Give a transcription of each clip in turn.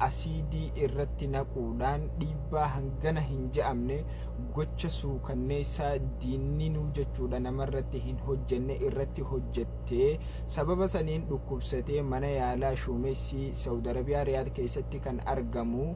asiidii irratti naquudhaan dhiibbaa hangana hin je'amne gocha suukanneessaa diinninuu jechuudha namarratti hin hojjenne irratti hojjettee sababa saniin dhukkubsatee mana yaalaa Shumeessii Saudi Arabiyaa Riyaad keessatti kan argamu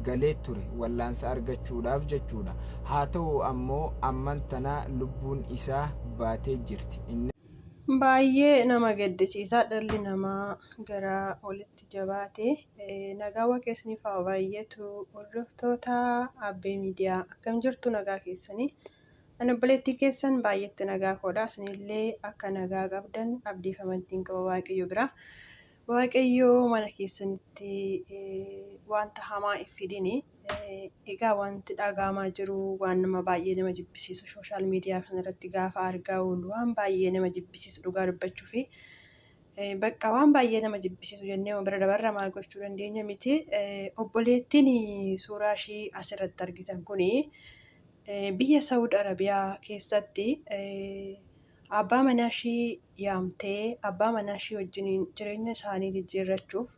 galee ture wallaansa argachuudhaaf jechuudha. haa ta'u ammoo amman tana lubbuun isaa baatee jirti. Baay'ee nama gaddisiisa dhalli namaa gara walitti jabaate nagaa waaqessaniif haa baay'eetu hordoftoota Abbee Miidiyaa akkam jirtu nagaa keessanii ani obboleettii keessan baay'eetti nagaa koodha isinillee akka nagaa qabdan abdii fi amantiin qaba Waaqayyo bira. Waaqayyo mana keessanitti wanta hamaa iffidini egaa wanti dhagahamaa jiru waan nama baay'ee nama jibbisiisu sooshaal miidiyaa kanarratti gaafa argaa oolu waan baay'ee nama jibbisiisu dhugaa dubbachuu fi bakka waan baay'ee nama jibbisiisu jennee bira dabarra maal gochuu dandeenya miti. Obboleettiin suuraa ishii asirratti argitan kuni biyya Saudi Arabiyaa keessatti abbaa manaa ishii yaamtee abbaa manaa ishii wajjin jireenya isaanii jijjiirrachuuf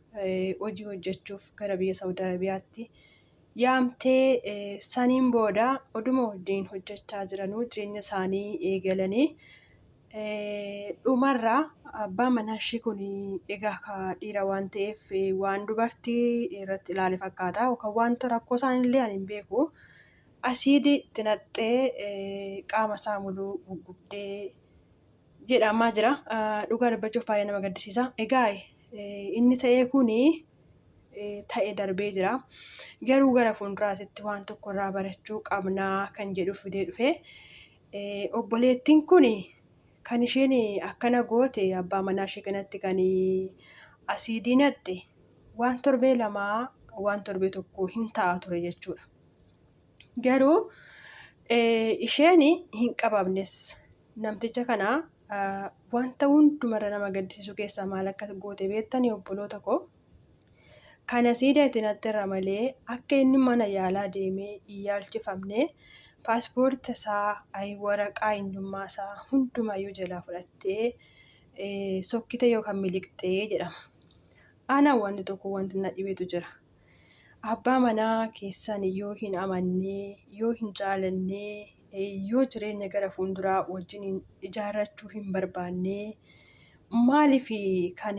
hojii hojjechuuf gara biyya Saudi Arabiyaatti yaamtee saniin booda oduma wajjin hojjechaa jiranuu jireenya isaanii eegalanii dhumarraa abbaa manaa ishii kun egaa dhiira waan ta'eef waan dubartii irratti ilaale fakkaata yookaan wanta rakkoo isaaniillee ani hin beeku asiidii itti naqxee qaama isaa muluu guggubdee jedhamaa jira. Dhugaa dubbachuuf baay'ee nama gaddisiisa. Egaa inni ta'ee kuni ta'ee darbee jira. Garuu gara fuulduraatti waan tokko irraa barachuu qabnaa kan jedhu fidee dhufe. Obboleettiin kun kan isheen akkana goote abbaa manaa ishee kanatti kan asiidii naqxe waan torbee lamaa waan torbee tokko hin ta'a ture jechuudha. Garuu isheen hin qabamnes namticha kana wanta hundumarra nama gaddisiisu keessaa maal akka goote beektanii obboloota koo kan asiidii itti naqxerra malee akka inni mana yaalaa deemee hin yaalchifamne paaspoortii isaa waraqaa eenyummaa isaa hundumayyuu jalaa fudhattee sokkite yookaan miliqxee jedhama. Aanaan wanti tokko wanti na dhibeetu jira. Abbaa manaa keessan yoo hin amannee yoo hin jaalannee yoo jireenya gara fuulduraa wajjin ijaarrachuu hin barbaanne maaliif kan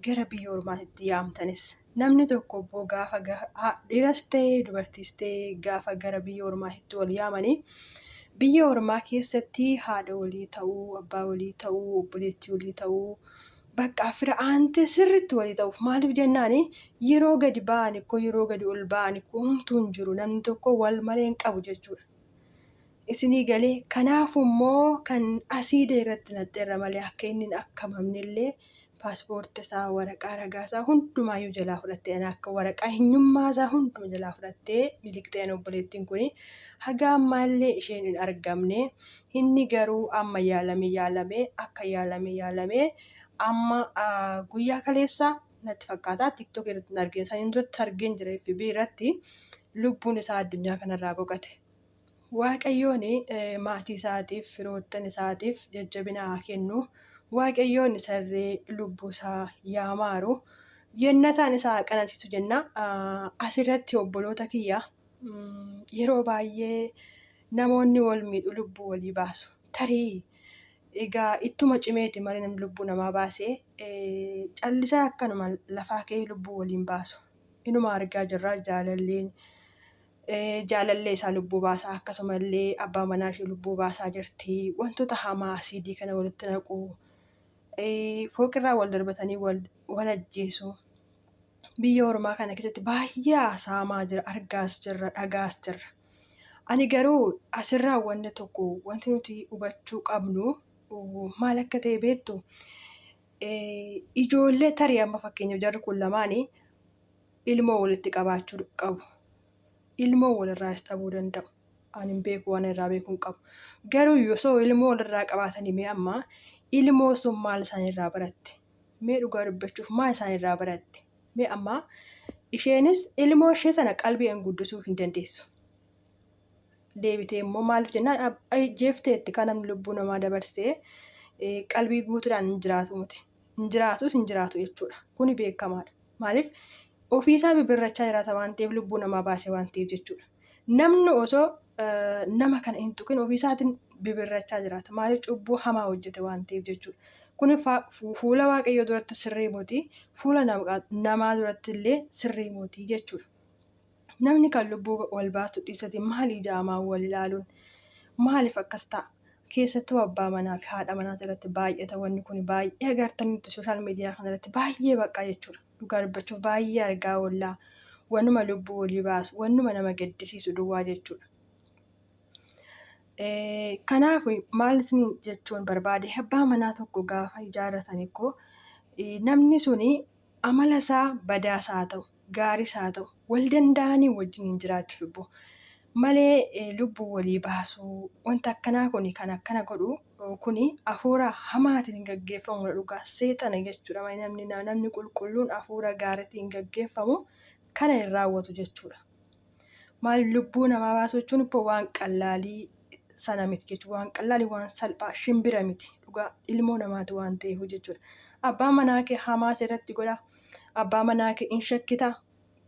gara biyya ormaatti yaamtanis namni tokko obbo gaafa dhiiras ta'ee dubartiis ta'ee gaafa gara biyya ormaatti wal yaamanii biyya ormaa keessatti haadha walii ta'uu abbaa walii ta'uu obboleettii walii ta'uu bakka fira aante sirriitti walii ta'uuf maaliif jennaani yeroo gadi ba'an ikkoo yeroo gadi ol ba'an ikkoo humtuu hin jiru namni tokko wal malee hin qabu jechuudha. Isinii galee kanaafuu immoo kan asiidii irratti naqxeerra malee akka inni akkamamnillee paaspoortii isaa waraqaa ragaa isaa hundumaayyuu jalaa fudhattee akka waraqaa eenyummaa isaa hunduma jalaa fudhattee miliqxeen obboleettiin kun haga ammaallee isheen hin argamne inni garuu amma yaalamee akka yaalamee amma guyyaa kaleessaa natti fakkaata TikTok irratti argeen saniin duratti argeen jira FB irratti lubbuun isaa addunyaa kanarraa boqate. Waaqayyoon maatii isaatiif firoottan isaatiif jajjabina haa kennu. Waaqayyoon isarree lubbuu isaa yaa maaru. Jennataan isaa qanasiisu jenna. Asirratti obboloota kiyya yeroo baay'ee namoonni wal miidhu lubbuu walii baasu. Tarii egaa ittuma cimeeti malee namni lubbuu namaa baasee callisaa akkanuma lafaa ka'ee lubbuu waliin baasu. Inuma argaa jirra jaalallee isaa lubbuu baasaa akkasumallee abbaa manaa ishee lubbuu baasaa jirti. Wantoota hamaa asiidii kana walitti naqu fooqirraa wal darbatanii wal ajjeesu. Biyya ormaa kana keessatti baay'ee haasa'amaa jira argaas jirra dhagaas jirra. Ani garuu asirraa wanti nuti hubachuu qabnu maal akka ta'e beektu ijoollee tarii amma fakkeenyaaf jarri kun lamaanii ilmoo walitti qabaachuu qabu. Ilmoo walirraas dhabuu danda'u. Ani hin beeku waan irraa beekuu hin qabu. Garuu yoo ilmoo walirraa qabaatanii mee amma ilmoo sun maal isaanirraa baratte? Mee dhugaa dubbachuuf maal isaanirraa baratte? Mee amma isheenis ilmoo ishee sana qalbiin guddisuu hin dandeessu. Deebitee immoo maaliif jennaan jeefteetti kan namni lubbuu namaa dabarsee qalbii guutuudhaan hin jiraatu miti. Hin jiraatu jechuudha. Kuni beekamaadha. Maaliif ofiisaa bibirrachaa jiraata waan ta'eef lubbuu namaa baase waan ta'eef jechuudha. Namni osoo nama kana hin tuqin ofiisaatiin bibirrachaa jiraata. Maaliif cubbuu hamaa hojjete waan ta'eef jechuudha. Kun fuula Waaqayyoo duratti sirrii mootii, fuula namaa duratti illee sirrii mootii jechuudha. Namni kan lubbuu wal baasu dhiisate maali jaamaa wal ilaaluun? Maaliif akkas ta'a? Keessattuu abbaa manaa fi haadha manaa irratti baay'ata wanni kun baay'ee agartanitti sooshaal miidiyaa kanarratti baay'ee baqqaa jechuudha. Dhugaa dubbachuuf baay'ee argaa oollaa. Wannuma lubbuu walii baasu, wannuma nama gaddisiisu duwwaa jechuudha. Kanaaf maal isin jechuun barbaade abbaa manaa tokko gaafa ijaarratan namni suni amala isaa badaas haa ta'u gaariis haa ta'u wal danda'anii wajjin jiraachuuf immoo malee lubbuu walii baasuu wanta akkanaa kuni kan akkana godhu kuni hafuura hamaatiin gaggeeffamu dhugaa seexana jechuudha. Namni qulqulluun hafuura gaariitiin gaggeeffamu kana hin raawwatu jechuudha. Maal lubbuu namaa baasuu jechuun waan qallaalii sana miti jechuudha. Waan qallaalii waan salphaa shimbira miti dhugaa ilmoo namaati waan ta'eef jechuudha. Abbaan manaa kee hamaa irratti godha. Abbaa manaa kee hin shakkitaa.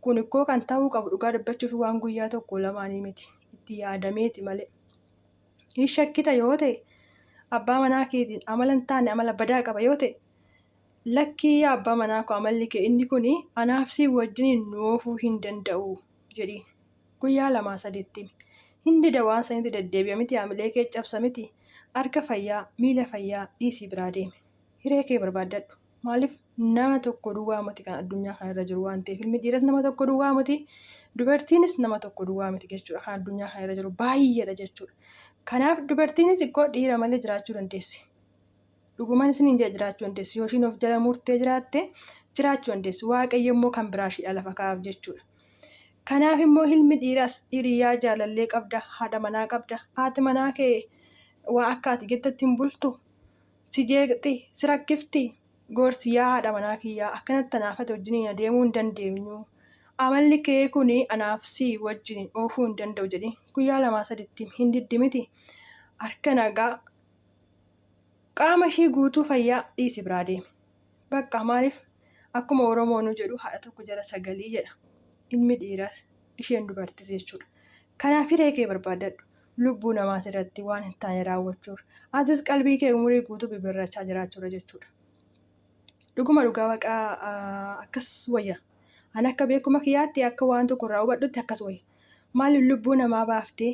Kun kan ta'uu qabu dhugaa dubbachuuf waan guyyaa tokko lamaanii miti itti yaadameeti malee. Hin shakkita yoo ta'e abbaa manaa keetiin amala hin taane amala badaa qaba yoo ta'e lakkii abbaa manaa koo amalli kee inni kuni anaaf si wajjin nuufuu hin danda'u jedhiin guyyaa lamaa sadiitti hindi dawaan sanitti deddeebi'a miti haamilee kee cabsa miti harka fayyaa miila fayyaa dhiisii biraa deeme hiree kee barbaaddadhu. Maaliif nama tokko duwwaa miti kan addunyaa kana irra jiru waan ta'eef ilmi dhiiras nama tokko duwwaa miti dubartiinis nama tokko duwwaa miti jechuudha kan addunyaa kana irra jiru baay'eedha jechuudha. Kanaaf dubartiinis dhiira malee jiraachuu dandeessi. Dhugumaan isin hin jiraachuu dandeessi yoo ishiin of jala murtee jiraatte jiraachuu dandeessi. Waaqayyo immoo kan biraa ishii lafa kaa'aaf jechuudha. Kanaaf immoo ilmi dhiiraas hiriyaa jaalallee qabda haadha manaa qabda haati manaa kee waa akka ati jettatti hin bultu si jeeqxi si rakkifti. Gorsi yaa haadha manaa kiyyaa akkanatti anaafate wajjin adeemuu hin dandeenyu. Amalli kee kuni anaaf si wajjin oofuu hin danda'u jedhi guyyaa lamaa sadiitti hin diddimiti. Harka nagaa qaama ishii guutuu fayyaa dhiisi biraa deeme. Bakka maaliif akkuma Oromoon jedhu haadha tokko jala sagalii jedha. Ilmi dhiiraas isheen dubartis jechuudha. Kanaaf hiree kee barbaaddadhu. Lubbuu namaas irratti waan hin taane raawwachuudha. Atis qalbii kee umurii guutuu bibirrachaa jiraachuudha jechuudha. Dhuguma dhugaa waaqaa akkas wayya. Ani akka beekuma kiyyaatti akka waan tokko irraa hubadhutti akkas wayya. Maaliif lubbuu namaa baaftee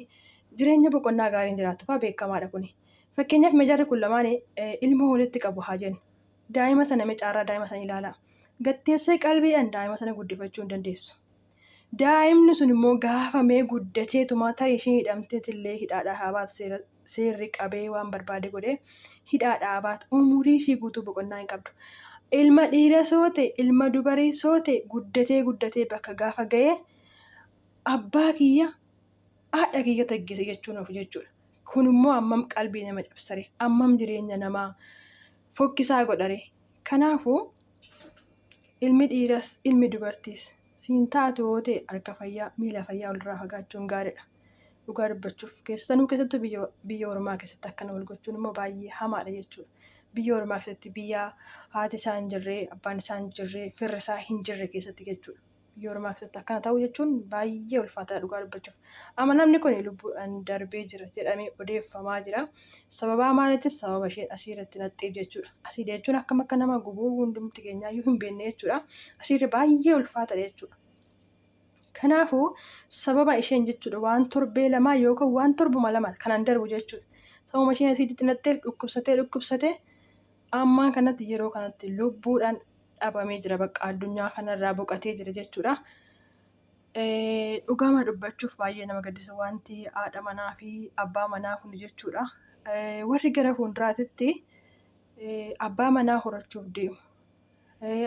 jireenya boqonnaa gaariin jiraattu kaa beekamaadha kuni. Fakkeenyaaf meejarri kun lamaan ilmoo walitti qabu haa jennu. Daa'ima sana meecaarraa daa'ima sana ilaalaa. Gatteessee qalbiidhaan daa'ima sana guddifachuu hin dandeessu. Daa'imni sun immoo gaafa mee guddateetuma tarii isheen hidhamteetillee hidhaadhaa haa baatu seerri qabee waan barbaade godhee hidhaadhaa haa baatu umurii ishii guutuu boqonnaa hin qabdu. Ilma dhiira soote ilma dubarii soote guddatee bakka gaafa ga'ee abbaa kiyya haadha kiyya taggise jechuun of jechuudha. Kun immoo ammam qalbii nama cabsare ammam jireenya namaa fokkisaa godhare. Kanaafuu ilmi dhiiras ilmi dubartiis siin taatu yoo ta'e harka fayyaa miila fayyaa walirraa fagaachuun gaariidha. Dhugaa dubbachuuf keessattuu biyya ormaa keessatti akkana wal gochuun immoo baay'ee hamaadha jechuudha. Biyya ormaa keessatti biyya haati isaa hin jirre abbaan isaa hin jirre firri isaa hin jirre keessatti jechuudha. Biyya ormaa keessatti akkana ta'uu jechuun baay'ee ulfaataadha dhugaa dubbachuuf. Amma namni kun lubbuudhaan darbee jira jedhamee odeeffamaa jira. Sababaa maaliitis sababa isheen asiirratti naxxeef jechuudha. Asiidha jechuun akkam akka nama gubuu hundumti keenyaayyuu hin beekne jechuudha. Asiirri baay'ee ulfaataadha jechuudha. Kanaafuu sababa isheen jechuudha waan torbee lamaa yookaan waan torbuma lama kanaan darbu jechuudha. Sababa isheen asiitti naxxeef dhukkubsatee ammaan kanatti yeroo kanatti lubbuudhaan dhabamee jira bakka addunyaa kanarraa boqatee jira jechuudha. Dhugaama dubbachuuf baay'ee nama gaddisa wanti haadha manaa fi abbaa manaa kun jechuudha. Warri gara fuulduraatitti abbaa manaa horachuuf deemu.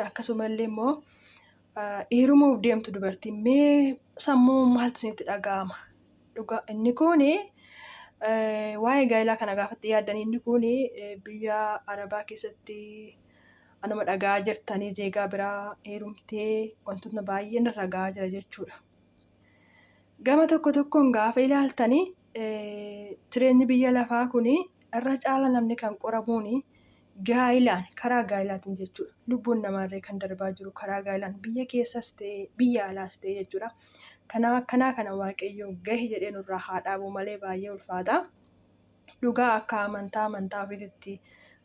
Akkasumallee immoo heerumuuf deemtu dubartiin mee sammuu maaltu isinitti dhaga'ama? Inni kun waa'ee gaa'ilaa kana gaafatti yaaddanii inni kun biyya Arabaa keessatti anuma dhagaa jirtanii zeegaa biraa heerumtee wantoota baay'een irra gahaa jira jechuudha. Gama tokkoon gaafa ilaaltanii jireenyi biyya lafaa kun irra caala namni kan qoramuun gaa'ilaan karaa gaa'ilaatiin jechuudha. Lubbuun namaarree kan darbaa jiru karaa gaa'ilaan biyya keessas ta'e biyya alaas ta'e jechuudha. Kana waaqayyo gahi jedhee nurraa haa dhaabu malee baay'ee ulfaata. Dhugaa akka amantaa ofiitti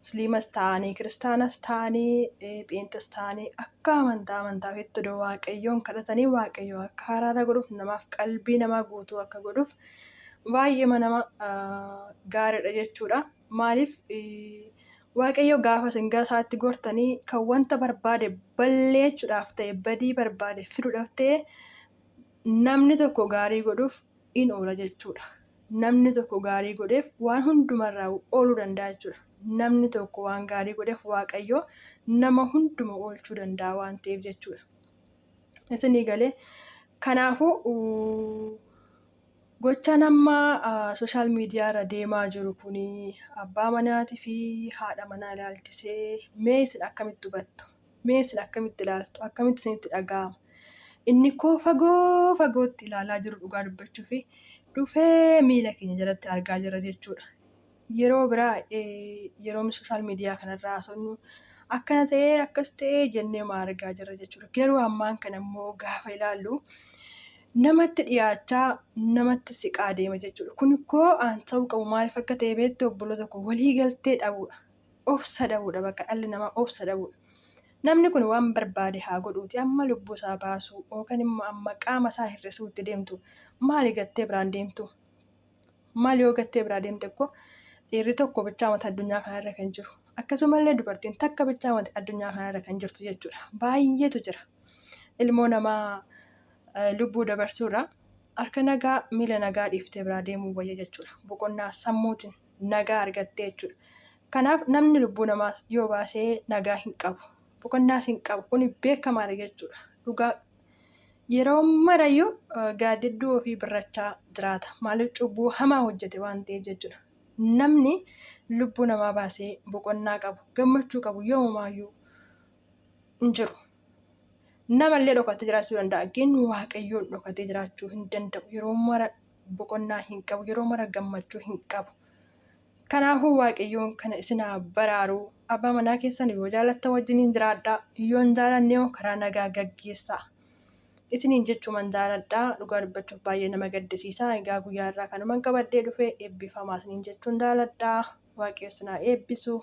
musliimas ta'anii kiristaanas ta'anii pheenxes ta'anii akka amantaa ofiitti odoo waaqayyoon kadhatanii waaqayyo akka araara godhuuf namaaf qalbii namaa guutuu akka godhuuf baay'ee nama gaariidha jechuudha. Maaliif waaqayyo gaafa singaa isaatti gortanii kan wanta barbaade balleessuudhaaf ta'e badii barbaade fiduudhaaf ta'e namni tokko gaarii godhuuf in oola jechuudha. Namni tokko gaarii godheef waan hundumarraa ooluu danda'a jechuudha. Namni tokko waan gaarii godheef waaqayyo nama hunduma oolchuu danda'a waan ta'eef jechuudha. Isinii galee kanaafuu gochaan amma sooshaal miidiyaa irra deemaa jiru kun abbaa manaatii fi haadha manaa ilaalchisee mee isin akkamitti hubattu? Mee isin akkamitti ilaaltu? Akkamitti isinitti dhaga'ama? Inni koo fagootti ilaalaa jiru dhugaa dubbachuu fi dhufee miila keenya jalatti argaa jira jechuudha. Yeroo biraa yeroo sooshaal miidiyaa kanarraa haasofnu akkana ta'ee akkas ta'ee jennee maa argaa jirra jechuudha. Garuu ammaan kana immoo gaafa ilaallu namatti dhiyaachaa namatti siqaa deema jechuudha. Kun koo aan ta'uu qabu maaliif akka ta'e beektu obbolo tokko walii galtee dhabuudha. Obsa dhabuudha bakka dhalli namaa obsa dhabuudha. Namni kun waan barbaade haa godhuuti amma lubbuu isaa baasuu yookaan immoo amma qaama isaa hir'isuutti deemtu maali gattee biraan deemtu? Maali yoo gattee biraa deemte akkoo dhiirri tokko bichaa mata addunyaa kanarra kan jiru. Akkasumallee dubartiin takka bichaa mata addunyaa kanarra kan jirtu jechuudha. Baay'eetu jira. Ilmoo namaa lubbuu dabarsuurra harka nagaa miila nagaa dhiiftee biraa deemuu wayya jechuudha. Boqonnaa sammuutiin nagaa argattee jechuudha. Kanaaf namni lubbuu namaa yoo baasee nagaa hin qabu. Boqonnaas hin qabu. Kuni beekamaadha jechuudha. Dhugaa yeroo marayyuu gaaddidduu ofii birrachaa jiraata. Maaliif cubbuu hamaa hojjete waan ta'eef jechuudha. Namni lubbuu namaa baasee boqonnaa qabu, gammachuu qabu yoomaayyuu hin jiru. Namallee dhokatee jiraachuu danda'a. Geenyu waaqayyoon dhokatee jiraachuu hin danda'u. Yeroo mara boqonnaa hin qabu. Yeroo mara gammachuu hin qabu. Kanaafuu waaqayyoon kana isinaa baraaru. Abbaa manaa keessan yoo jaalattan wajjiniin jiraadhaa. Yoo hin jaalanne karaa nagaa gaggeessaa. Isiniin jechuun jaaladhaa. Dhugaa dubbachuuf baay'ee nama gaddisiisa. Egaa guyyaa irraa kanumaan qabadhee dhufee eebbifamaa isiniin jechuun jaaladhaa. Waaqayyo isinaa eebbisu.